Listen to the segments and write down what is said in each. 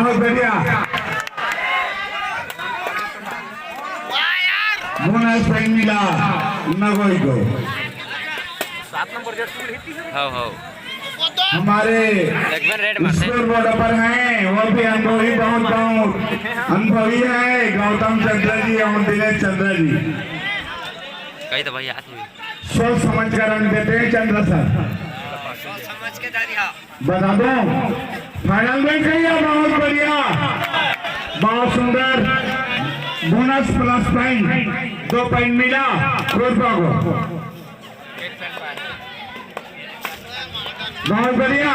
बहुत बढ़िया bonus point मिला नगोई को। 7 नंबर हमारे स्कोर बोर्ड पर हैं वो भी अनुभवी बहुत अनुभवी है गौतम चंद्र जी और दिनेश चंद्र जी। कही तो भाई आदमी सोच समझ कर रन देते हैं चंद्र सर। समझ के बता दो फाइनल में कहिए बहुत बढ़िया बहुत सुंदर बोनस प्लस पॉइंट 2 पॉइंट मिला कोरबा को। बहुत बढ़िया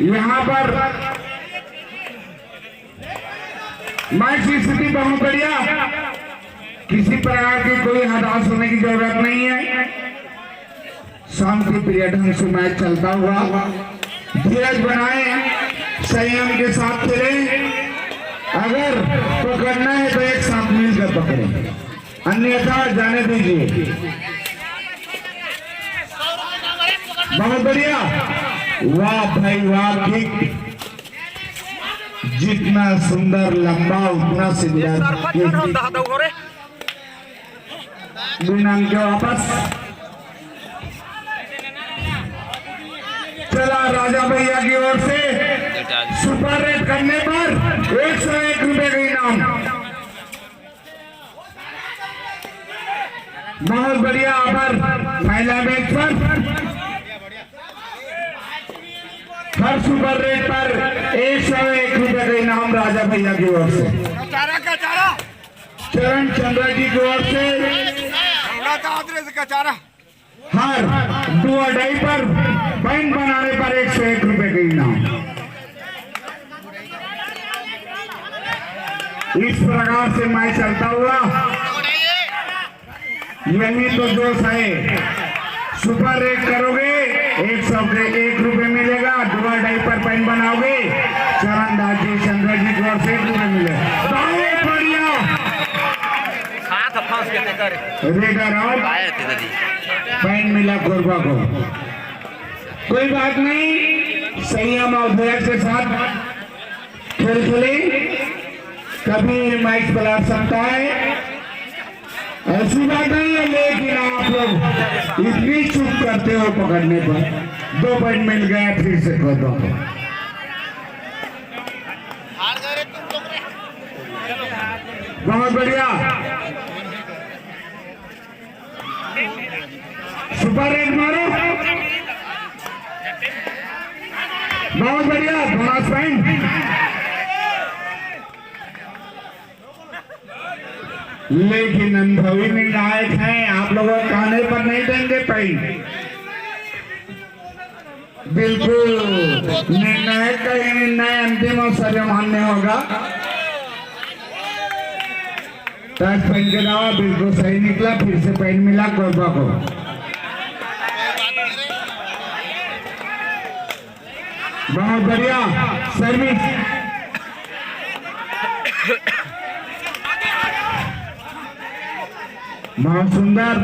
यहाँ पर मैच की स्थिति बहुत बढ़िया किसी प्रकार की कोई हताश होने की जरूरत नहीं है। शांति प्रिय ढंग से मैच चलता हुआ धीरज बनाए संयम के साथ खेले। अगर पकड़ना है तो एक साथ मिलकर पकड़े अन्यथा जाने दीजिए। बहुत बढ़िया वाह भाई वाह किक जितना सुंदर लंबा उतना सुंदर के वापस चला राजा भैया की ओर से सुपर रेट करने पर 101 रुपए का इनाम। बहुत बढ़िया पर पहला मैच पर हर सुपर रेट पर 101 रुपए का इनाम राजा भैया की ओर से। चरण चंद्र जी की ओर से हर 2 अढ़ाई पर पॉइंट बनाने पर 101 रुपए का इनाम। इस प्रकार से मैच चलता हुआ यही तो जोश है। सुपर रेट करोगे 101 रुपए मिलेगा 2 अढ़ाई पर पॉइंट बनाओगे चरण दास जी चंद्र जी की ओर से 1 रुपए मिलेगा। बहुत बढ़िया रेडर आउट पॉइंट मिला कोरबा को। कोई बात नहीं संयम और धैर्य के साथ खेल खेले कभी मैच पलट सकता है ऐसी बात नहीं है। लेकिन आप लोग इतनी चूक करते हो पकड़ने पर 2 पॉइंट मिल गया फिर से कोरबा को। बहुत बढ़िया सुपर रेट मारो बहुत बढ़िया बोनस पॉइंट। लेकिन अनुभवी निर्णायक हैं आप लोगों कहने पर नहीं देंगे पॉइंट। बिल्कुल निर्णायक का ही निर्णय अंतिम और सर्वमान्य होगा। टच पॉइंट के अलावा बिल्कुल सही निकला फिर से पॉइंट मिला कोरबा को। बहुत बढ़िया सर्विस बहुत सुंदर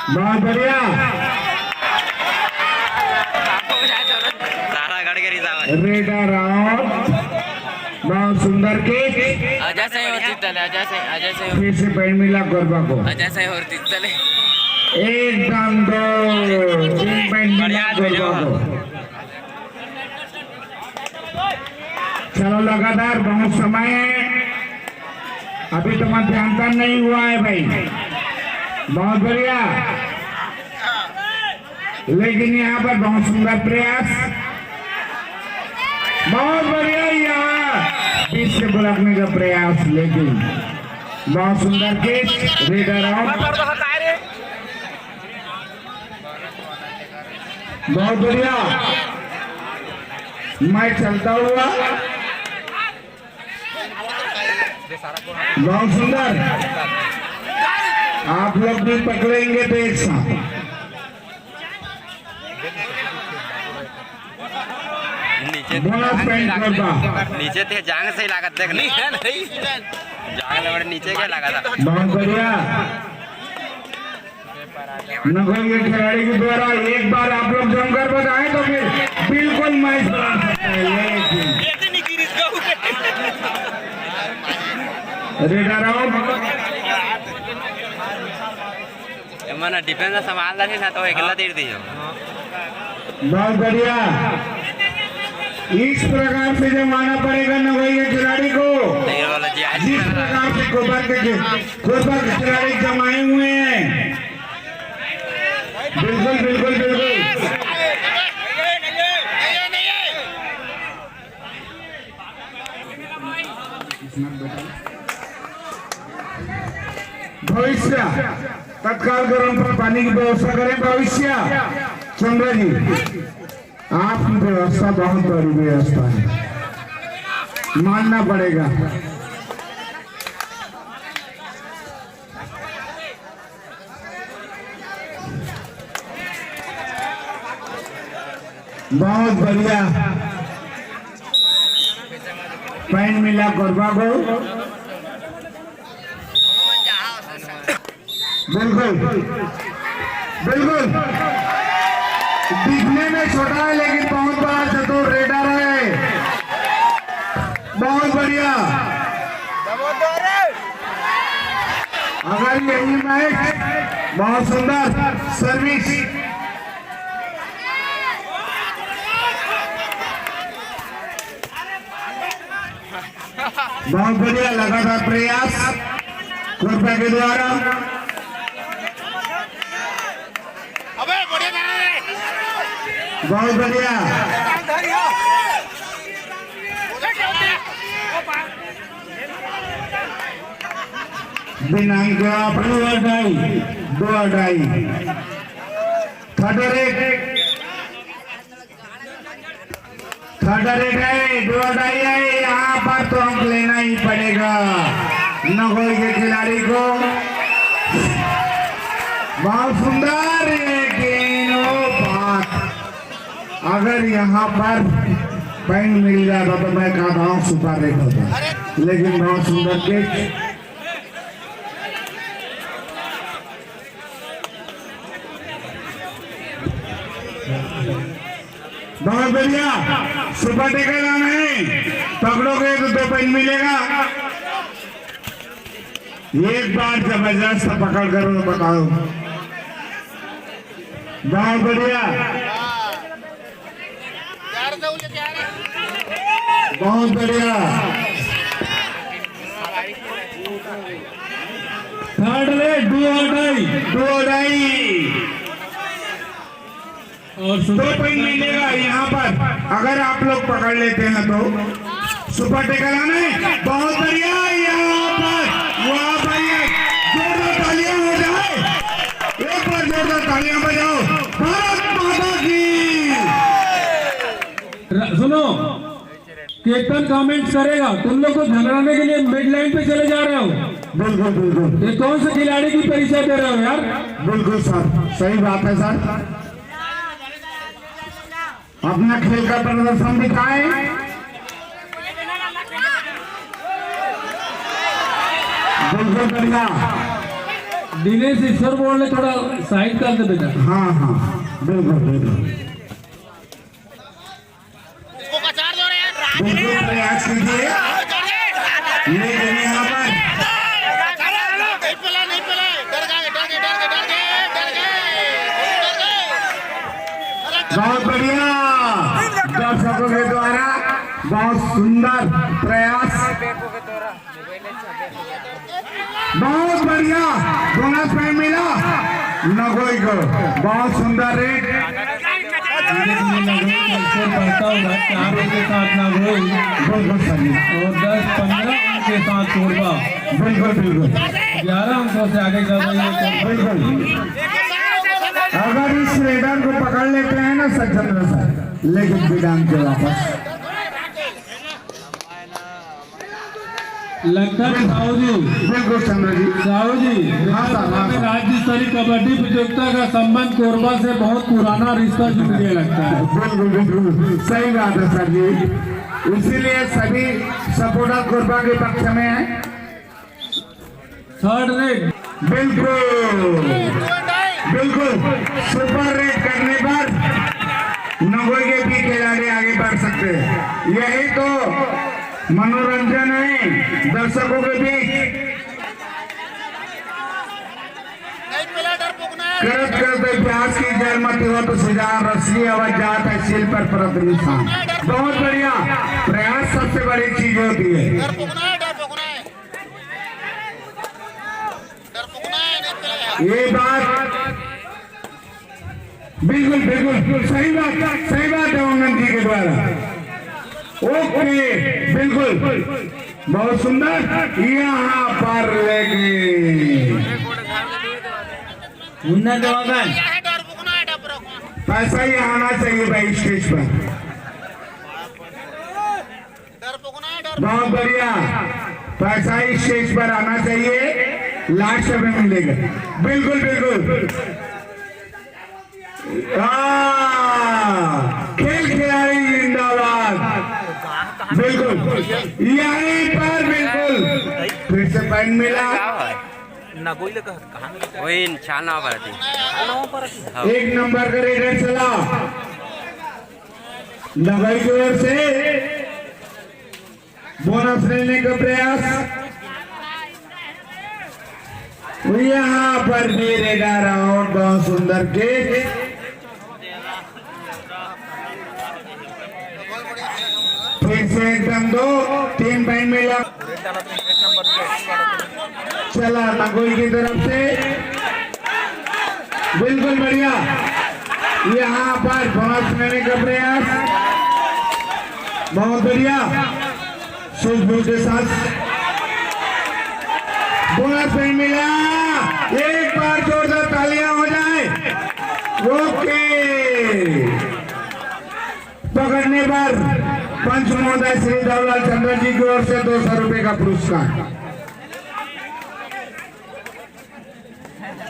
बहुत बढ़िया रेडर आउट बहुत सुंदर किक अजय से होती चले अजय से फिर से पॉइंट मिला कोरबा को। अजय से होती चले एकदम 2-3 पॉइंट मिला कोरबा को। चलो लगातार बहुत समय है अभी तो मध्यांतर नहीं हुआ है भाई। बहुत बढ़िया लेकिन यहाँ पर बहुत सुंदर प्रयास बहुत बढ़िया यहाँ बीच से बुलाने का प्रयास लेकिन बहुत सुंदर किक रेडर आउट बहुत बढ़िया मैच चलता हुआ बहुत सुंदर। आप लोग भी पकड़ेंगे तो एक साथ बोनस पॉइंट करता नीचे थे जांग से लागत देख नहीं है नहीं जांग लगा नीचे क्या लगा था। बहुत बढ़िया नगोई के खिलाड़ी के द्वारा एक बार आप लोग जमकर बताएं तो फिर बिल्कुल मैच बना सकता है। लेकिन रेडर आउट। मना डिफेंस संभाल रही ना तो अकेला दे दी हो। बहुत बढ़िया। इस प्रकार से जमाना पड़ेगा नगोई के खिलाड़ी को, जिस प्रकार से कोरबा के खिलाड़ी जमाए हुए हैं। बिल्कुल बिल्कुल बिल्कुल। भविष्य तत्काल गर्म पर पानी की व्यवस्था करें। भविष्य चंद्र जी आपकी व्यवस्था बहुत बड़ी व्यवस्था है, मानना पड़ेगा। बहुत बढ़िया पॉइंट मिला कोरबा को। बिल्कुल बिल्कुल दिखने में छोटा है लेकिन बहुत बड़ा चतुर रेडर है। बहुत बढ़िया। अगर यही मैच बहुत सुंदर सर्विस। बहुत बढ़िया लगातार प्रयास कोरबा के द्वारा। बहुत बढ़िया। दिनांक दो अढ़ाई थर्ड रेट है, 2 अढ़ाई है। यहाँ पर तो अंक लेना ही पड़ेगा नगोई के खिलाड़ी को। बहुत सुंदर, लेकिन वो बात अगर यहाँ पर पॉइंट मिल जाता तो मैं कहता हूँ सुपर रेट होता, लेकिन बहुत सुंदर कैच। बहुत बढ़िया। सुपर टेकर नाम है, पकड़ोगे तो 2 पॉइंट मिलेगा। एक बार जबरदस्त पकड़ करो तो बताओ। बहुत बढ़िया। बहुत बढ़िया। थर्ड रेट 2 अढ़ाई और 2 पॉइंट मिलेगा यहाँ पर अगर आप लोग पकड़ लेते हैं तो। सुपर टेकर आना है। बहुत बढ़िया। यहाँ पर वहाँ पर जोरदार तालियां हो जाए, एक बार जोरदार तालियां बजाओ। भारत माता की। सुनो, केतन कमेंट्स करेगा, तुम लोग को झगड़ाने के लिए मिड लाइन पे चले जा रहे हो। बिल्कुल बिल्कुल। ये कौन से खिलाड़ी की परिचय दे रहे हो यार? बिल्कुल सर, सही बात है सर। अपना खेल का प्रदर्शन दिखाए। बिल्कुल बढ़िया। दिनेश ईश्वर बोल थोड़ा साइड कर दे बेटा। हाँ हाँ बिल्कुल बिल्कुल। बिल्कुल प्रयास कीजिए, लेकिन यहाँ पर बहुत बढ़िया दर्शकों के द्वारा बहुत सुंदर प्रयास। बहुत बढ़िया बोनस में मिला नगोई को। बहुत सुंदर रेट। बढ़ता हुआ 4 के साथ नगोई बिल्कुल सही। और 10-15 के साथ कोरबा बिल्कुल बिल्कुल 11 अंकों से आगे चल रही है। बिल्कुल। अगर इस रेडर को पकड़ लेते हैं ना सज्जन सर, लेकिन विधान के वापस लगता है साहू जी। बिल्कुल चंद्र जी। साहू जी, राज्य स्तरीय कबड्डी प्रतियोगिता का संबंध कोरबा से बहुत पुराना रिश्ता जुड़ने लगता है। बिल्कुल बिल्कुल सही बात है सर जी। इसीलिए सभी सपोर्टर कोरबा के पक्ष में है। थर्ड रेट बिल्कुल बिल्कुल सुपर रेट करने पर नगोई के भी खिलाड़ी आगे बढ़ सकते हैं। यही तो मनोरंजन है दर्शकों के बीच। करत करते प्यास की जल मत हो तो सीधा रस्सी आवाज जात है सिल पर परत निशान। बहुत बढ़िया प्रयास सबसे बड़ी चीज होती है। ये बात बिल्कुल बिल्कुल सही बात है उन्नत जी के द्वारा। ओके बिल्कुल बहुत सुंदर। यहाँ पर लेके पैसा ही आना चाहिए भाई स्टेज पर। बहुत बढ़िया पैसा ही स्टेज पर आना चाहिए। लास्ट में मिलेगा। बिल्कुल बिल्कुल खेल खिलाड़ी जिंदाबाद। बिल्कुल यहीं पर बिल्कुल फिर से पॉइंट मिला। वही छाना पर एक नंबर का रेडर चला नगई की ओर से बोनस लेने का प्रयास। यहाँ पर भी रेडर राउंड बहुत सुंदर के फिर से एकदम 2-3 पॉइंट मिला। चला नगोई की तरफ से बिल्कुल बढ़िया। यहाँ पर बोनस लेने का प्रयास बहुत बढ़िया सूझबूझ के साथ बोनस पॉइंट मिला। एक बार जोरदार तालियां हो जाए। ओके पकड़ने पर पंच महोदय श्री देवलाल चंद्र जी की ओर से 200 रुपए का पुरस्कार।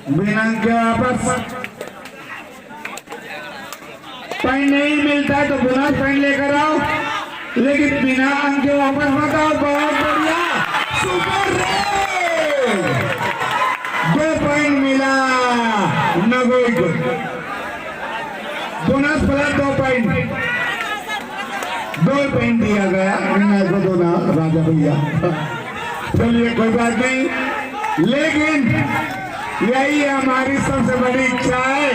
बिना के वापस पॉइंट नहीं मिलता है तो बोनस पॉइंट लेकर आओ, लेकिन बिना अंक के वापस मत आओ। बहुत बढ़िया सुपर रेट 2 पॉइंट मिला नगोई को। बोनस प्लस 2 पॉइंट 2 पॉइंट दिया गया को दो ना राजा भैया। चलिए कोई बात नहीं, लेकिन यही हमारी सबसे बड़ी इच्छा है।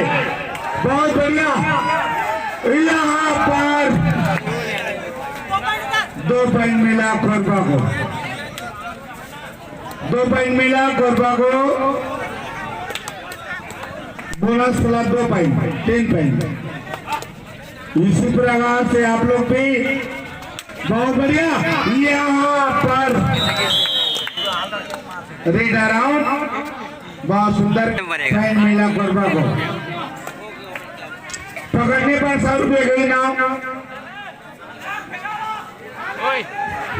बहुत बढ़िया यहाँ पर 2 पॉइंट मिला कोरबा को। 2 पॉइंट मिला कोरबा को। Bonus plus 2 point 3 point. इसी प्रकार से आप लोग भी बहुत बढ़िया यहाँ पर रेडर आउट बहुत सुंदर पॉइंट मिला कोरबा को। पकड़ने पर 100 रुपये का इनाम।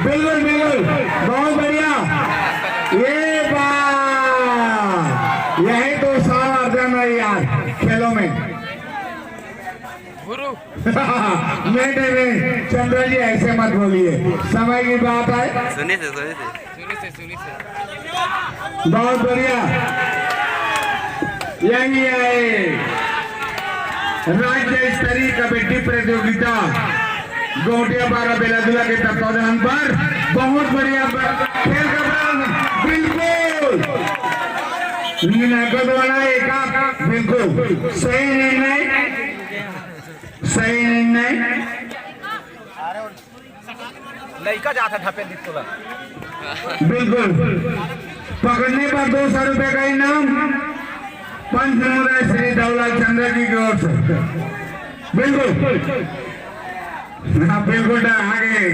बिल्कुल बिल्कुल बहुत बढ़िया। ये बात यही तो सावधान है यार खेलों में। नहीं चंद्र जी ऐसे मत बोलिए, समय की बात है। सुनिए बहुत बढ़िया यही है राज्य स्तरीय कबड्डी प्रतियोगिता गोटिया बारा बेलादुला के तत्वाधान पर। बहुत बढ़िया खेल का प्रारंभ। बिल्कुल नगद वाला एक बिल्कुल सही निर्णय, सही निर्णय। लड़का जाता ढपे दिखला। बिल्कुल पकड़ने पर 200 रुपए का इनाम पंच महोदय श्री देवलाल चंद्र जी की ओर से। बिल्कुल हाँ बिल्कुल आगे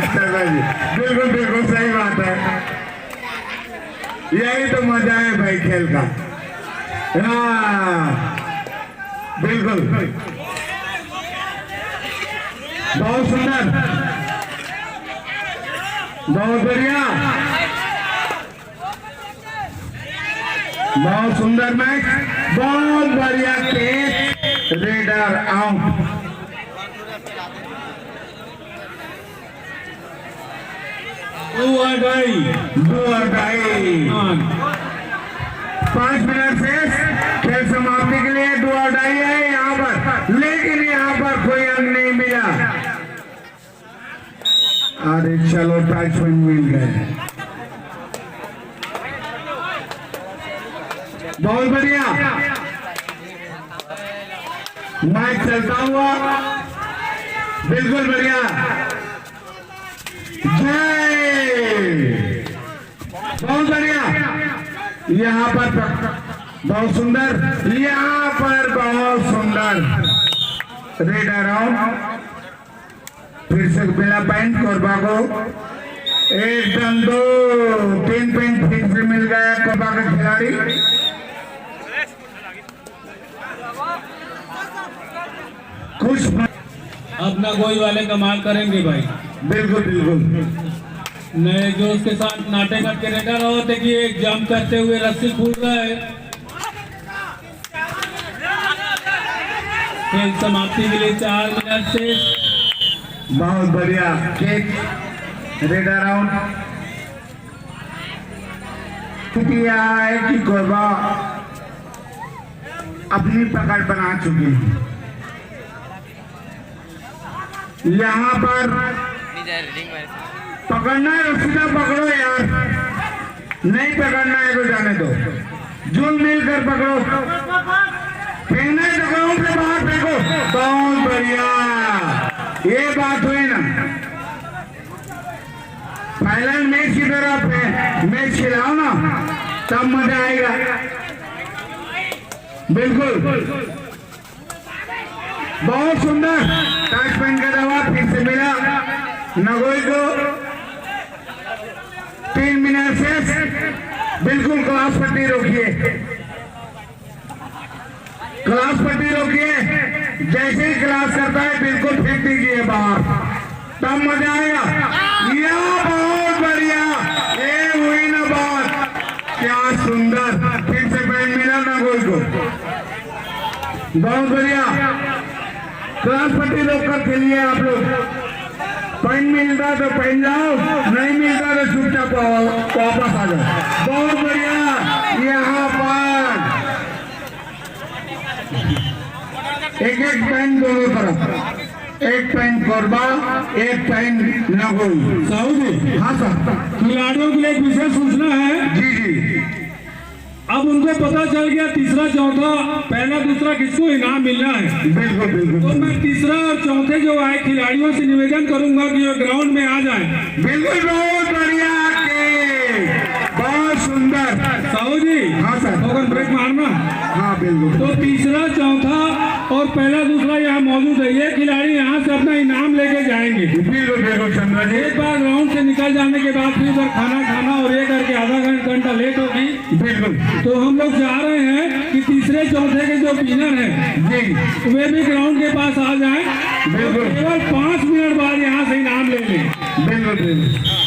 अच्छा जी बिल्कुल बिल्कुल सही बात है। यही तो मजा है भाई खेल का। हाँ बिल्कुल बहुत सुंदर बहुत बढ़िया बहुत सुंदर मैच। बहुत बढ़िया case raider out. Do or die. Do or die. 5 minute से खेल समाप्ति के लिए दुआ डाई है यहाँ पर, लेकिन यहाँ पर कोई अंक नहीं मिला। अरे चलो टच पॉइंट मिल गए, बहुत बढ़िया। मैच चलता हुआ, बिल्कुल बढ़िया। जय, बहुत बढ़िया। यहाँ पर बहुत सुंदर, यहाँ पर बहुत सुंदर रेड अराउंड, फिर से बिना पॉइंट कोरबा को, एकदम 2-3 पॉइंट फिर से मिल गया कोरबा का खिलाड़ी। कुछ अपना गोई वाले कमाल करेंगे भाई, बिल्कुल बिल्कुल। नए जो उसके साथ नाटे करके रेखा रहो थे कि एक जंप करते हुए रस्सी फूट रहा है। खेल समाप्ति के लिए 4 मिनट से, बहुत बढ़िया केक रेड अराउंड। किया है कि कोरबा अपनी पकड़ बना चुकी है। यहाँ पर पकड़ना है, सीधा पकड़ो यार, नहीं पकड़ना है तो जाने दो, जुल मिलकर पकड़ो, फेंकना है तो ग्राउंड से बाहर फेंको। बहुत बढ़िया, ये बात हुई ना। पहला मैच की तरफ मैच खिलाओ ना, तब मजा आएगा। बिल्कुल, बहुत सुंदर टच पॉइंट का जवाब फिर से मिला नगोई को। 3 मिनट से बिल्कुल क्लास पट्टी रोकिए, क्लास पट्टी रोकिए। जैसे ही क्लास करता है बिल्कुल फेंक दीजिए बाहर, तब मजा आएगा। या बहुत बढ़िया, ये हुई ना बात, क्या सुंदर, फिर से पॉइंट मिला नगोई को। बहुत बढ़िया, क्लास पट्टी रोक कर खेलिए आप लोग। पॉइंट मिलता तो पॉइंट जाओ, नहीं मिलता तो चुपचाप वापस आ जाओ। बहुत बढ़िया, यहाँ पर एक पॉइंट दोनों तरफ, एक पॉइंट कोरबा, एक पॉइंट नगोई। साहू जी, हाँ सर, खिलाड़ियों के लिए एक विशेष सूचना है। जी जी, अब उनको पता चल गया तीसरा चौथा पहला दूसरा किसको इनाम मिलना है। बिल्कुल बिल्कुल, तो मैं तीसरा और चौथे जो आए खिलाड़ियों से निवेदन करूंगा कि वो ग्राउंड में आ जाएं। बिल्कुल, बहुत बढ़िया, बहुत सुंदर। साहू जी, हाँ सर, अगर ब्रेक मारना। हाँ बिल्कुल। तो तीसरा चौथा और पहला दूसरा यहाँ मौजूद है, ये खिलाड़ी यहाँ से अपना इनाम लेके जाएंगे। बिल्कुल बिल्कुल चंद्रा जी, एक बार ग्राउंड से निकल जाने के बाद फिर उधर खाना खाना और ये करके आधा घंटा लेट होगी। बिल्कुल। तो हम लोग चाह रहे हैं कि तीसरे चौथे के जो विनर हैं जी, वे भी ग्राउंड के पास आ जाएं। बिल्कुल। केवल 5 मिनट बाद यहाँ से इनाम ले लें। बिल्कुल बिल्कुल।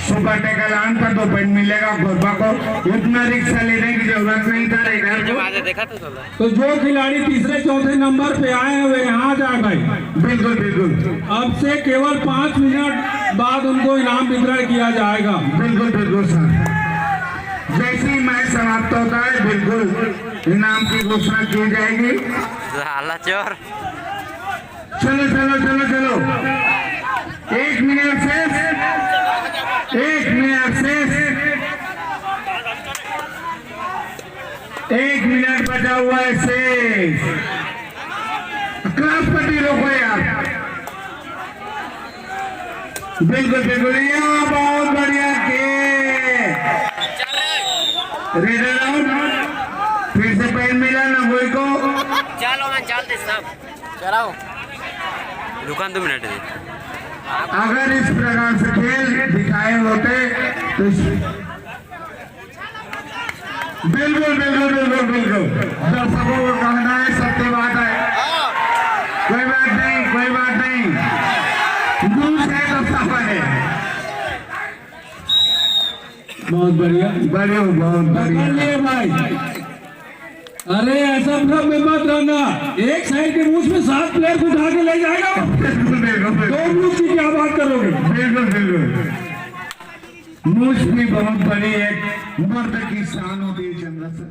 सुपर टेकल आन पर 2 पॉइंट मिलेगा कोरबा को, उतना रिक्शा लेने की जरूरत नहीं था रेडर को। देखा तो जो खिलाड़ी तीसरे चौथे नंबर पे आए हैं वे यहाँ आ जाए भाई। बिल्कुल बिल्कुल, अब से केवल 5 मिनट बाद उनको इनाम वितरण किया जाएगा। बिल्कुल बिल्कुल सर, जैसे ही मैच समाप्त होता है बिल्कुल इनाम की घोषणा की जाएगी। साला चोर, चलो चलो चलो चलो, 1 मिनट से 1 मिनट से 1 मिनट बचा हुआ है शेष। क्लास पट्टी रोको यार। बिल्कुल बिल्कुल, यहाँ बहुत बढ़िया के रेड अराउंड, फिर से पॉइंट मिला नगोई को। चलो मैं चल दे सब चलाओ दुकान 2 मिनट दे। अगर इस प्रकार से खेल दिखाए होते तो बिल्कुल बिल्कुल बिल्कुल बिल्कुल दर्शकों को कहना है सत्य बात है, कोई बात नहीं कोई बात नहीं, दूर है तो सफा है। बहुत बढ़िया, बढ़िया, बहुत बढ़िया। बढ़िया भाई। अरे ऐसा सब में मत रहना, एक साइड के मूछ में 7 प्लेयर को उठा के ले जाएगा। बिल्कुल बिल्कुल 2 मूछ की क्या बात करोगे। बिल्कुल बिल्कुल, मूछ भी बहुत बड़ी एक मर्द की शान होती है चंद्र से।